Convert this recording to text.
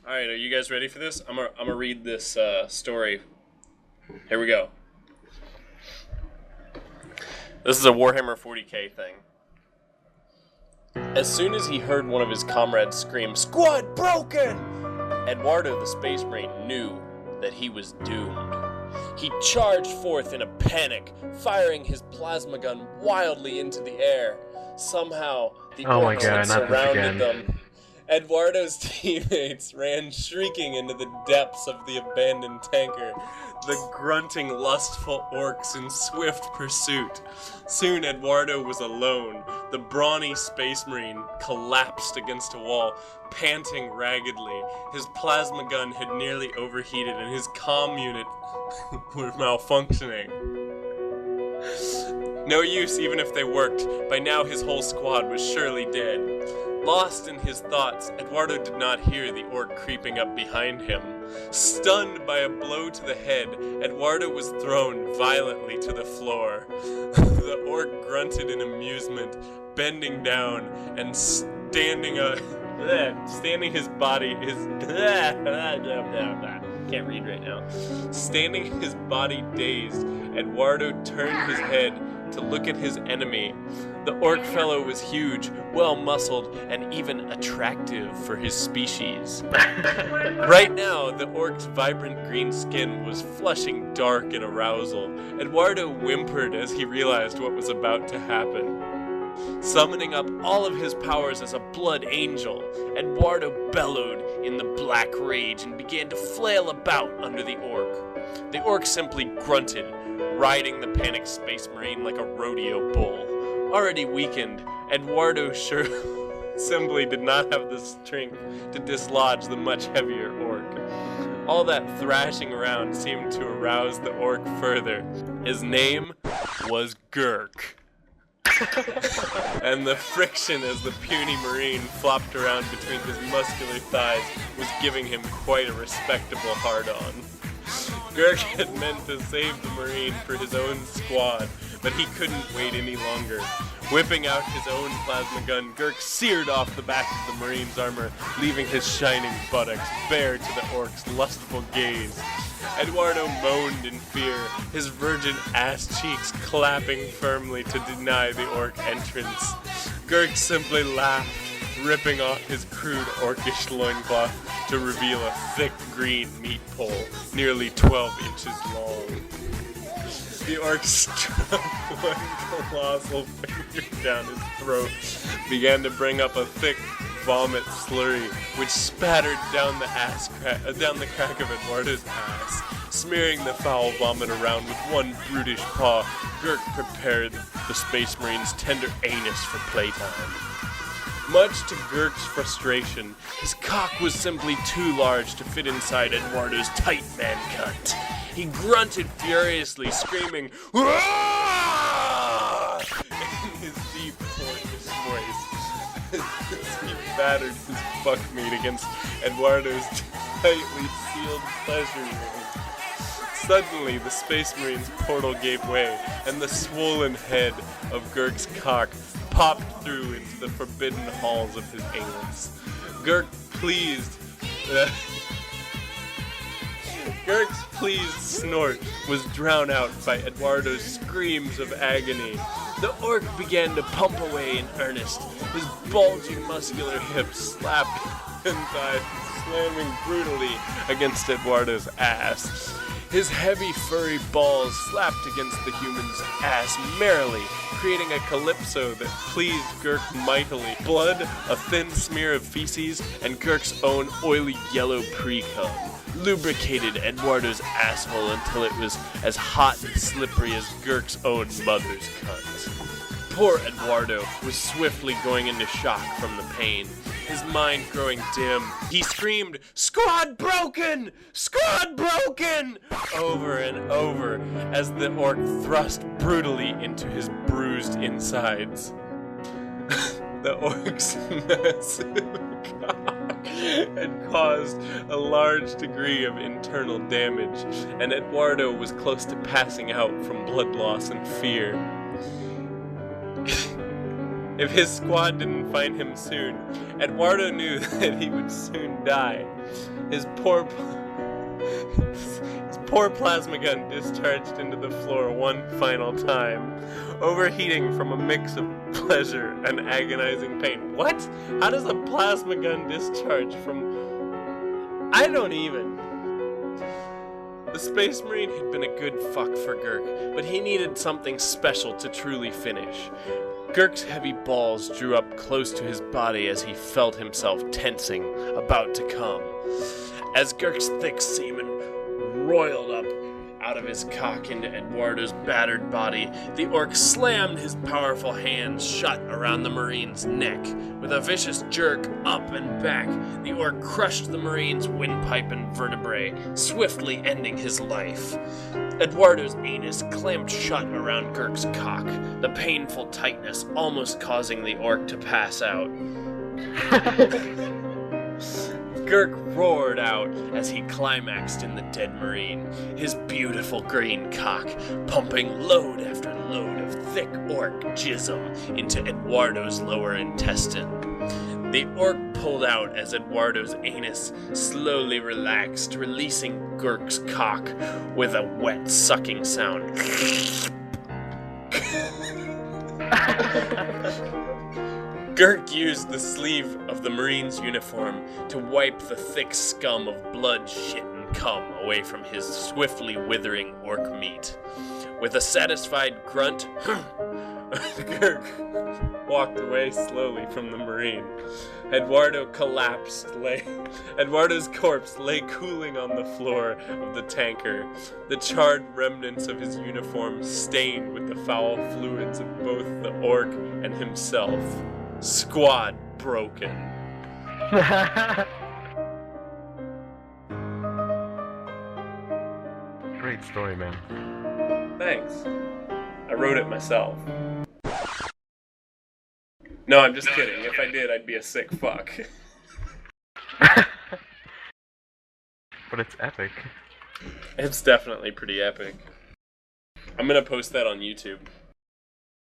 Alright, are you guys ready for this? I'm gonna read this story. Here we go. This is a Warhammer 40k thing. As soon as he heard one of his comrades scream, "Squad broken!" Eduardo the Space Marine knew that he was doomed. He charged forth in a panic, firing his plasma gun wildly into the air. Somehow, the orcs had surrounded them. Eduardo's teammates ran shrieking into the depths of the abandoned tanker, the grunting, lustful orcs in swift pursuit. Soon Eduardo was alone. The brawny Space Marine collapsed against a wall, panting raggedly. His plasma gun had nearly overheated and his comm unit were malfunctioning. No use even if they worked. By now his whole squad was surely dead. Lost in his thoughts, Eduardo did not hear the orc creeping up behind him. Stunned by a blow to the head, Eduardo was thrown violently to the floor. The orc grunted in amusement, bending down and standing his body can't read right now. Standing his body dazed, Eduardo turned his head to look at his enemy. The orc fellow was huge, well-muscled, and even attractive for his species. Right now, the orc's vibrant green skin was flushing dark in arousal. Eduardo whimpered as he realized what was about to happen. Summoning up all of his powers as a blood angel, Eduardo bellowed in the black rage and began to flail about under the orc. The orc simply grunted, riding the panicked Space Marine like a rodeo bull. Already weakened, Eduardo simply did not have the strength to dislodge the much heavier orc. All that thrashing around seemed to arouse the orc further. His name was Gurk. And the friction as the puny Marine flopped around between his muscular thighs was giving him quite a respectable hard-on. Gurk had meant to save the Marine for his own squad, but he couldn't wait any longer. Whipping out his own plasma gun, Gurk seared off the back of the Marine's armor, leaving his shining buttocks bare to the orc's lustful gaze. Eduardo moaned in fear, his virgin ass cheeks clapping firmly to deny the orc entrance. Gurk simply laughed, ripping off his crude orcish loincloth to reveal a thick green meat pole, nearly 12 inches long. The orc struck one colossal finger down his throat, began to bring up a thick vomit slurry, which spattered down the crack of Eduardo's ass. Smearing the foul vomit around with one brutish paw, Gurk prepared the Space Marine's tender anus for playtime. Much to Gurk's frustration, his cock was simply too large to fit inside Eduardo's tight man cunt. He grunted furiously, screaming, "Wah!" in his deep, hoarse voice as he battered his buckmeat against Eduardo's tightly sealed pleasure room. Suddenly, the Space Marine's portal gave way, and the swollen head of Gurk's cock popped through into the forbidden halls of his anus. Gurk's pleased snort was drowned out by Eduardo's screams of agony. The orc began to pump away in earnest, his bulging muscular hips slapped and thighs slamming brutally against Eduardo's ass. His heavy furry balls slapped against the human's ass merrily, creating a calypso that pleased Gurk mightily. Blood, a thin smear of feces, and Gurk's own oily yellow pre-cum lubricated Eduardo's asshole until it was as hot and slippery as Gurk's own mother's cunt. Poor Eduardo was swiftly going into shock from the pain, his mind growing dim. He screamed, "Squad broken! Squad broken!" over and over as the orc thrust brutally into his bruised insides. The orc's massive cock had caused a large degree of internal damage, and Eduardo was close to passing out from blood loss and fear. If his squad didn't find him soon, Eduardo knew that he would soon die. His poor plasma gun discharged into the floor one final time, overheating from a mix of pleasure and agonizing pain. What? How does a plasma gun discharge from... I don't even... The Space Marine had been a good fuck for Gurk, but he needed something special to truly finish. Gurk's heavy balls drew up close to his body as he felt himself tensing, about to come. As Gurk's thick semen roiled up out of his cock into Eduardo's battered body, the orc slammed his powerful hands shut around the Marine's neck. With a vicious jerk up and back, the orc crushed the Marine's windpipe and vertebrae, swiftly ending his life. Eduardo's anus clamped shut around Gurk's cock, the painful tightness almost causing the orc to pass out. Gurk roared out as he climaxed in the dead Marine, his beautiful green cock pumping load after load of thick orc jism into Eduardo's lower intestine. The orc pulled out as Eduardo's anus slowly relaxed, releasing Gurk's cock with a wet sucking sound. Gurk used the sleeve of the Marine's uniform to wipe the thick scum of blood, shit, and cum away from his swiftly withering orc meat. With a satisfied grunt, Gurk walked away slowly from the Marine. Eduardo's corpse lay cooling on the floor of the tanker, the charred remnants of his uniform stained with the foul fluids of both the orc and himself. Squad broken. Great story, man. Thanks. I wrote it myself. No, I'm just kidding. If I did, I'd be a sick fuck. But it's epic. It's definitely pretty epic. I'm gonna post that on YouTube.